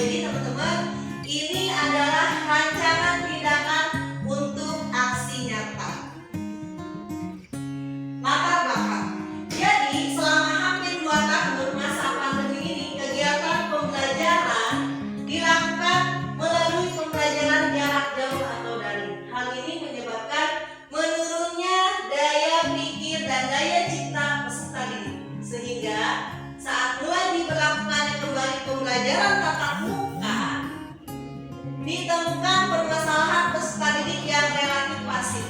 jadi teman-teman, ini adalah rancangan tindakan untuk aksi nyata. Latar belakang. Jadi selama hampir 2 tahun masa pandemi ini, kegiatan pembelajaran dilakukan melalui pembelajaran jarak jauh atau daring. Hal ini menyebabkan menurunnya daya pikir dan daya cipta peserta didik, sehingga saat mulai diberlakukannya kembali pembelajaran tatap muka, ditemukan permasalahan peserta didik yang relatif pasif.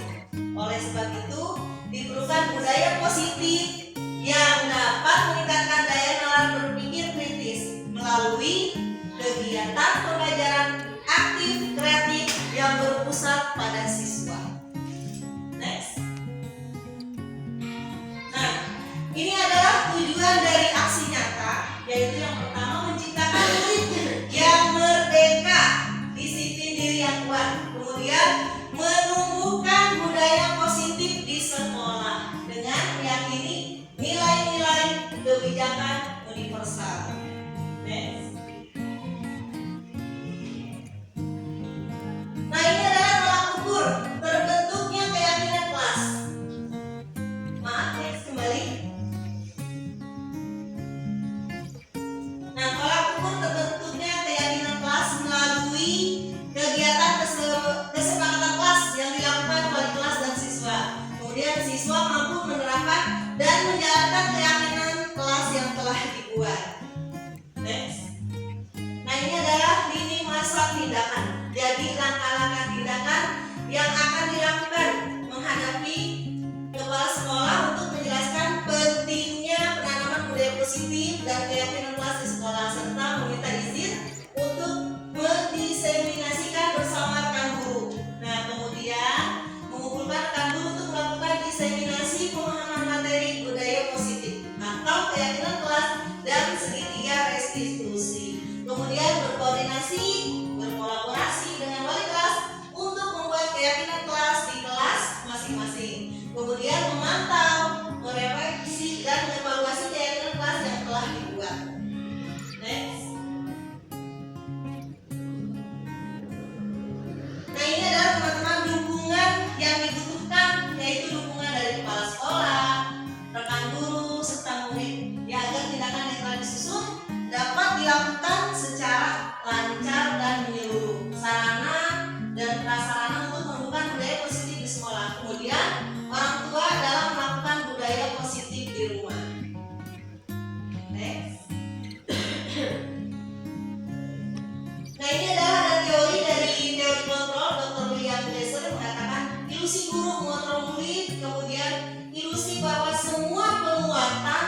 Oleh sebab itu, diperlukan budaya positif yang dapat meningkatkan daya nalar berpikir kritis melalui kegiatan pembelajaran aktif kreatif yang berpusat pada siswa. Next. Nah, ini adalah tujuan dari aksi nyata, yaitu yang pertama menciptakan murid yang merdeka, disiplin diri yang kuat, kemudian menumbuhkan budaya positif di sekolah dengan meyakini nilai-nilai kebijakan universal. Next. Nah, ini adalah tolak ukur terbentuknya keyakinan kelas. Maaf, next kembali. Nah, tolak ukur terbentuknya keyakinan kelas melalui kegiatan kesepakatan kelas yang dilakukan oleh kelas dan siswa. Kemudian siswa mampu menerapkan dan menjalankan keyakinan kelas yang telah dibuat. Next. Nah, ini adalah lini masa tindakan. Jadi langkah-langkah tindakan yang akan dilakukan menghadapi kepala sekolah untuk menjelaskan pentingnya penanaman budaya positif dan keyakinan kelas di sekolah, serta meminta izin untuk mendiseminasikan bersama rekan guru. Nah, kemudian mengumpulkan rekan guru untuk melakukan diseminasi pemahaman materi budaya positif atau keyakinan kelas dan segitiga restitusi. Kemudian berkoordinasi, berkolaborasi dengan wali kelas untuk membuat keyakinan kelas di kelas masing-masing. Kemudian memantau, merevisi dan mengevaluasi keyakinan kelas yang telah dibuat. Next. Nah, ini adalah teman-teman dukungan yang dibutuhkan, yaitu dukungan dari kepala sekolah, rekan guru, serta murid, ya, agar tindakan yang telah disusun dapat dilakukan secara lancar dan menyeluruh. Sarana dan prasarana untuk membuka budaya positif di sekolah. Kemudian orang tua dalam melakukan budaya positif di rumah. Next. Nah, ini adalah teori dari teori kontrol. Dr. William Glasser mengatakan ilusi guru mengontrol murid, kemudian ilusi bahwa semua penguatan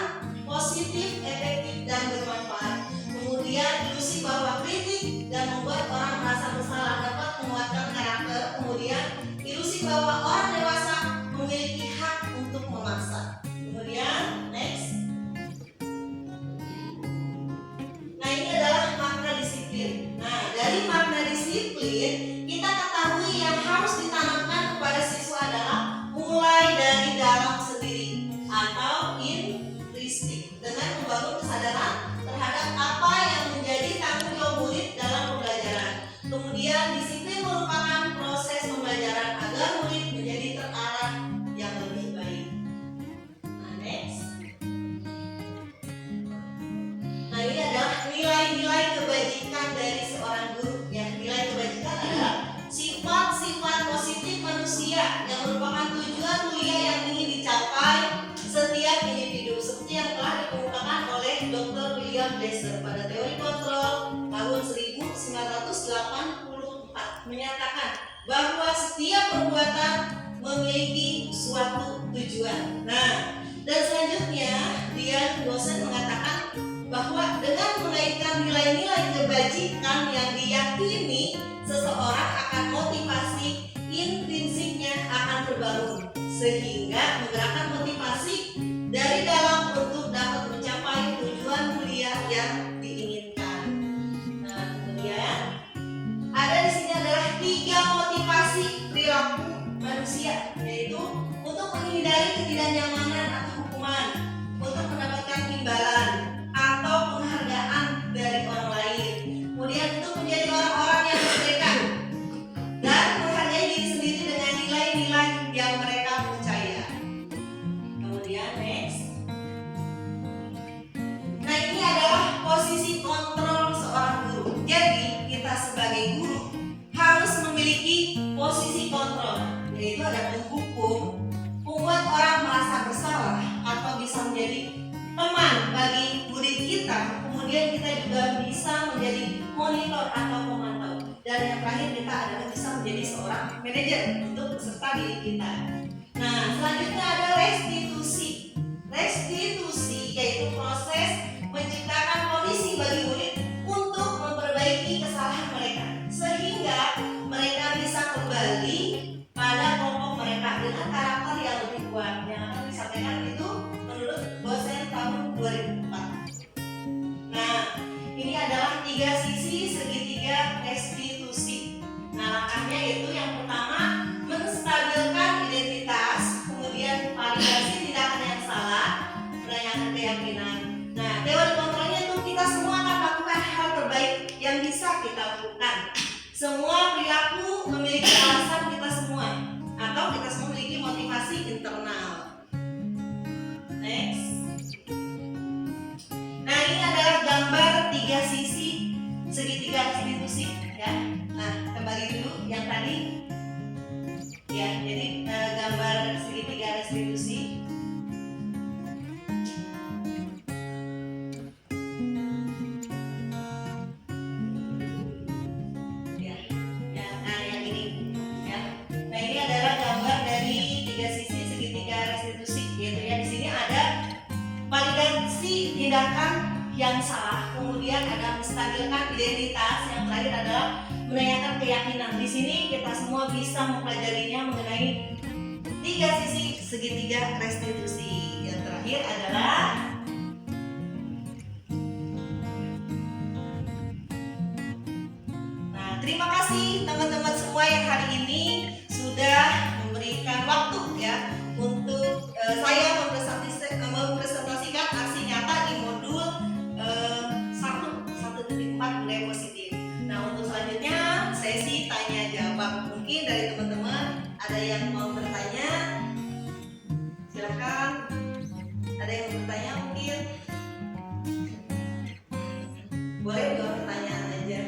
positif, efektif dan bermanfaat. Kemudian ilusi bahwa kritik dan membuat orang merasa bersalah dapat menguatkan karakter. Kemudian ilusi bahwa orang dewasa memiliki hak untuk memaksa. Kemudian next. Nah, ini adalah makna disiplin. Nah, dari makna disiplin kita ketahui yang harus ditanamkan kepada siswa adalah mulai dari dalam sendiri atau intristik, dengan membangun kesadaran terhadap apa yang menjadi tanggung jawab murid dalam pembelajaran. Kemudian disiplin merupakan proses pembelajaran agar murid menjadi terarah yang lebih baik. Nah, next. Nah, ini adalah nilai-nilai kebajikan dari seorang guru. Ya, nilai kebajikan adalah sifat-sifat positif manusia yang merupakan tujuan mulia yang ingin dicapai setiap individu, seperti yang telah dikemukakan oleh Dr. William Glasser pada teori kontrol tahun 1984, menyatakan bahwa setiap perbuatan memiliki suatu tujuan. Nah, dan selanjutnya dia dosen mengatakan bahwa dengan mengaitkan nilai-nilai kebajikan yang diyakini, seseorang akan motivasi intrinsiknya akan terbangun, sehingga menggerakkan motivasi dari dalam untuk dapat mencapai tujuan mulia yang diinginkan. Nah, kemudian ada di sini adalah 3 motivasi perilaku manusia, yaitu untuk menghindari ketidaknyamanan atau hukuman, untuk mendapatkan imbalan atau penghargaan dari orang lain, kemudian Ya, next. Nah, ini adalah posisi kontrol seorang guru. Jadi, kita sebagai guru harus memiliki posisi kontrol, yaitu ada penghukum, membuat orang merasa bersalah atau bisa menjadi teman bagi murid kita. Kemudian kita juga bisa menjadi monitor atau pemantau. Dan yang terakhir kita adalah bisa menjadi seorang manajer untuk peserta didik kita. Nah, selanjutnya ada restitusi. Restitusi yaitu proses menciptakan kondisi bagi murid untuk memperbaiki kesalahan mereka sehingga mereka bisa kembali pada kelompok mereka dengan karakter yang lebih kuat. Yang akan disampaikan itu menurut dosen tahun 2004. Nah, ini adalah 3 sisi segitiga restitusi. Nah, langkahnya itu yang pertama menstabilkan identitas, kemudian validasi tindakan yang salah, menanyakan keyakinan. Nah, teori kontrolnya itu kita semua akan lakukan hal terbaik yang bisa kita lakukan. Semua perilaku memiliki alasan kita semua, atau kita semua memiliki motivasi internal. Next. Nah, ini adalah gambar 3 sisi segitiga restitusi, ya. Nah, kembali dulu yang tadi. Ya, jadi gambar segitiga restitusi. Nah, yang ini, ya. Nah, ini adalah gambar dari 3 sisi segitiga restitusi, yaitu ya di sini ada validasi tindakan yang salah, kemudian ada menstabilkan identitas, yang terakhir adalah menanyakan keyakinan. Di sini kita semua bisa mempelajarinya mengenai 3 sisi segitiga restitusi. Yang terakhir adalah terima kasih teman-teman semua yang hari ini sudah memberikan waktu ya untuk saya mempresentasikan aksi nyata di modul 1.4 budaya positif. Nah, untuk selanjutnya sesi tanya jawab. Mungkin dari teman-teman ada yang mau bertanya, silakan. Ada yang mau bertanya mungkin boleh jawab pertanyaan aja.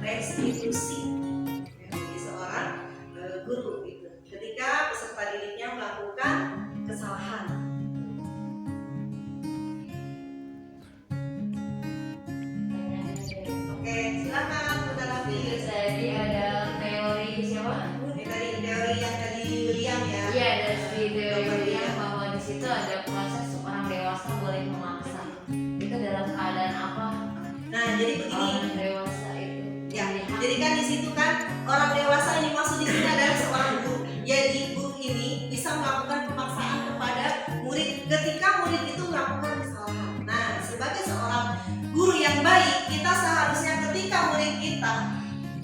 Restitusi bagi seorang guru gitu. Ketika peserta didiknya melakukan kesalahan. Oke, silakan Bunda Raffi. Jadi ada teori siapa? Ini tadi teori yang tadi William ya. Iya, dari teori William bahwa di situ ada proses orang dewasa boleh memaksa. Itu dalam keadaan apa? Nah, jadi begini. Orang dewasa itu. Ya, jadi kan di situ kan orang dewasa yang dimaksud di sini adalah seorang guru. Jadi guru ini bisa melakukan pemaksaan kepada murid ketika murid itu melakukan kesalahan. Nah, sebagai seorang guru yang baik, kita seharusnya ketika murid kita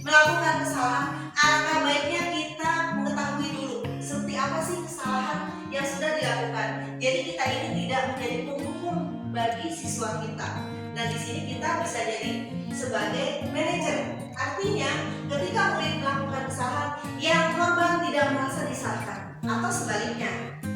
melakukan kesalahan, alangkah baiknya kita mengetahui dulu seperti apa sih kesalahan yang sudah dilakukan. Jadi kita ini tidak menjadi penghukum bagi siswa kita. Dan di sini kita bisa jadi sebagai manajer. Artinya, ketika murid melakukan kesalahan, yang korban tidak merasa disalahkan, atau sebaliknya,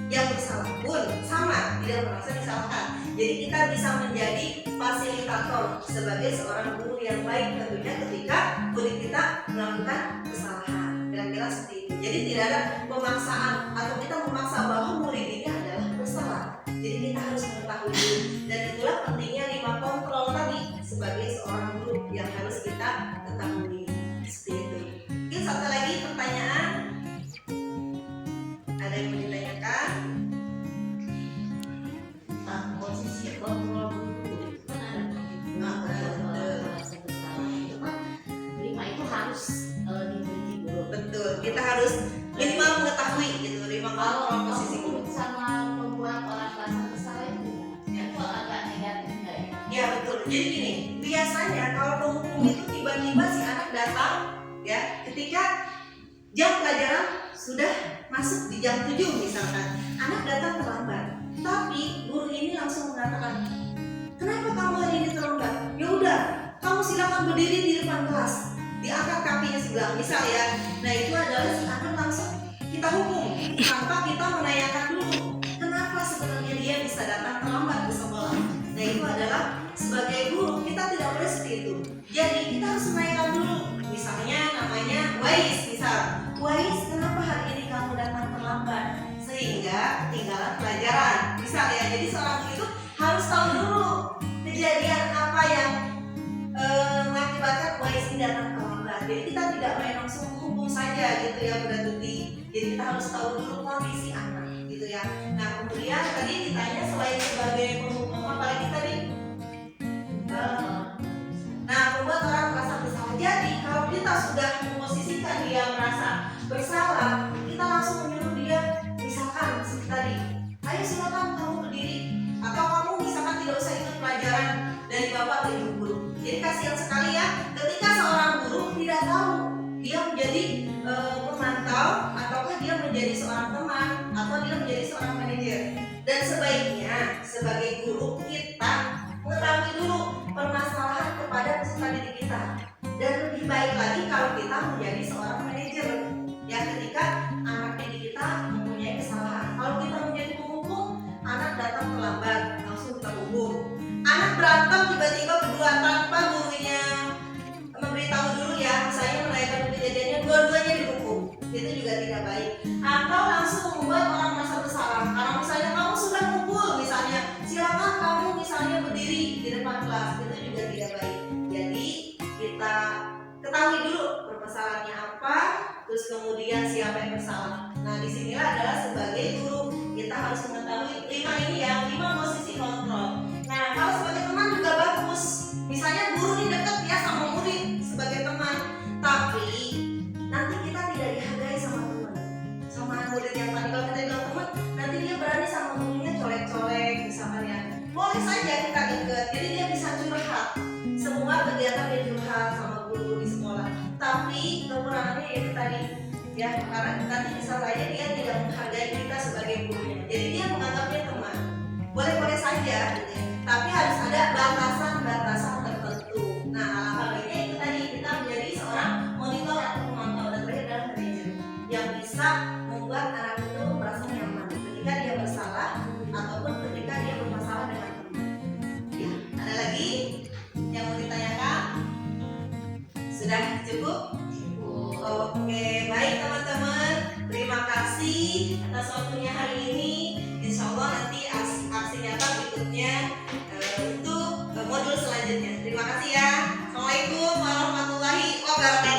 yang bersalah pun sama tidak merasa disalahkan. Jadi kita bisa menjadi fasilitator sebagai seorang guru yang baik tentunya ketika murid kita melakukan kesalahan. Kira-kira seperti itu. Jadi tidak ada pemaksaan atau kita memaksa bahwa murid ini adalah bersalah. Jadi kita harus mengetahui dulu. Dan itulah pentingnya 5 kontrol tadi sebagai seorang guru yang harus kita ketahui. Seperti itu. Mungkin satu lagi pertanyaan. Ada yang mau ditanyakan? Posisi kontrol guru itu kan ada itu kan 5 itu harus dimiliki dulu. Betul. Kita harus minimal mengetahui gitu 5 kontrol posisi guru. Sama membuat orang merasa bersalah itu agak negatif nggak ya? Ya betul. Jadi gini, biasanya kalau datang ya ketika jam pelajaran sudah masuk di jam 7 misalkan, anak datang terlambat, tapi guru ini langsung mengatakan, kenapa kamu hari ini terlambat? Ya udah, kamu silakan berdiri di depan kelas, diangkat kakinya sebelah misal ya. Nah itu adalah akan langsung kita hukum tanpa kita menanyakan dulu kenapa sebenarnya dia bisa datang terlambat ke sekolah. Nah itu adalah sebagai guru kita tidak boleh seperti itu. Jadi kita harus menanyakan dulu. Misalnya namanya Wais, misal Wais, kenapa hari ini kamu datang terlambat sehingga ketinggalan pelajaran, misal ya. Jadi seorang guru itu harus tahu dulu kejadian apa yang mengakibatkan Wais ini datang terlambat. Jadi kita tidak boleh langsung hukum saja gitu ya Bunda Tuti. Jadi kita harus tahu dulu kondisi anak gitu ya. Nah kemudian tadi ditanya selain sebagai penghukum apalagi tadi? Nah membuat orang merasa bersalah. Jadi kalau kita sudah memposisikan dia merasa bersalah, kita langsung menyuruh dia misalkan seperti tadi, ayo silakan kamu berdiri, atau kamu misalkan tidak usah ikut pelajaran dari bapak atau ibu guru. Jadi kasihan sekali ya ketika seorang guru tidak tahu dia menjadi pemantau ataukah dia menjadi seorang teman atau dia menjadi seorang manajer. Dan sebaiknya sebagai guru kita mengetahui dulu permasalahan kepada peserta didik kita. Dan lebih baik lagi kalau kita menjadi seorang manajer ya ketika anak didik kita mempunyai kesalahan. Kalau kita menjadi penghukum, anak datang terlambat, langsung kita hukum. Anak berantem tiba-tiba berdua tanpa gurunya memberitahu dulu ya, misalnya menanyakan kejadiannya, dua-duanya dihukum. Itu juga tidak baik. Atau langsung membuat orang merasa bersalah karena misalnya kamu sudah mukul, misalnya silakan kamu misalnya berdiri di depan kelas, itu juga tidak baik. Jadi kita ketahui dulu permasalahannya apa, terus kemudian siapa yang bersalah. Nah disinilah adalah sebagai guru kita harus mengetahui 5 ini ya, 5 posisi kontrol. Nah kalau sebagai teman juga bagus, misalnya guru ini dekat ya sama murid sebagai teman, tapi nanti kita tidak dihargai sama teman, sama murid yang tadi. Kalau kita bilang teman, nanti dia berani sama gurunya colek-colek misalkan ya, boleh saja kita deket, jadi dia bisa curhat semua kegiatan dia curhat sama guru di sekolah. Tapi kekurangannya itu tadi ya, karena nanti misalnya dia tidak menghargai kita sebagai gurunya, jadi dia menganggapnya teman. Boleh-boleh saja gitu ya, tapi harus ada batasan-batasan tertentu. Nah alangkah baiknya itu tadi kita menjadi seorang monitor atau pemantau dan terakhir adalah manajer yang bisa membuat anak itu merasa nyaman ketika dia bersalah ataupun ketika dia bermasalah dengan teman. Ya, ada lagi yang mau ditanyakan? Sudah cukup? Oke, baik teman-teman. Terima kasih atas waktunya hari ini. Insya Allah nanti aksi nyata berikutnya untuk modul selanjutnya. Terima kasih ya. Assalamualaikum warahmatullahi wabarakatuh.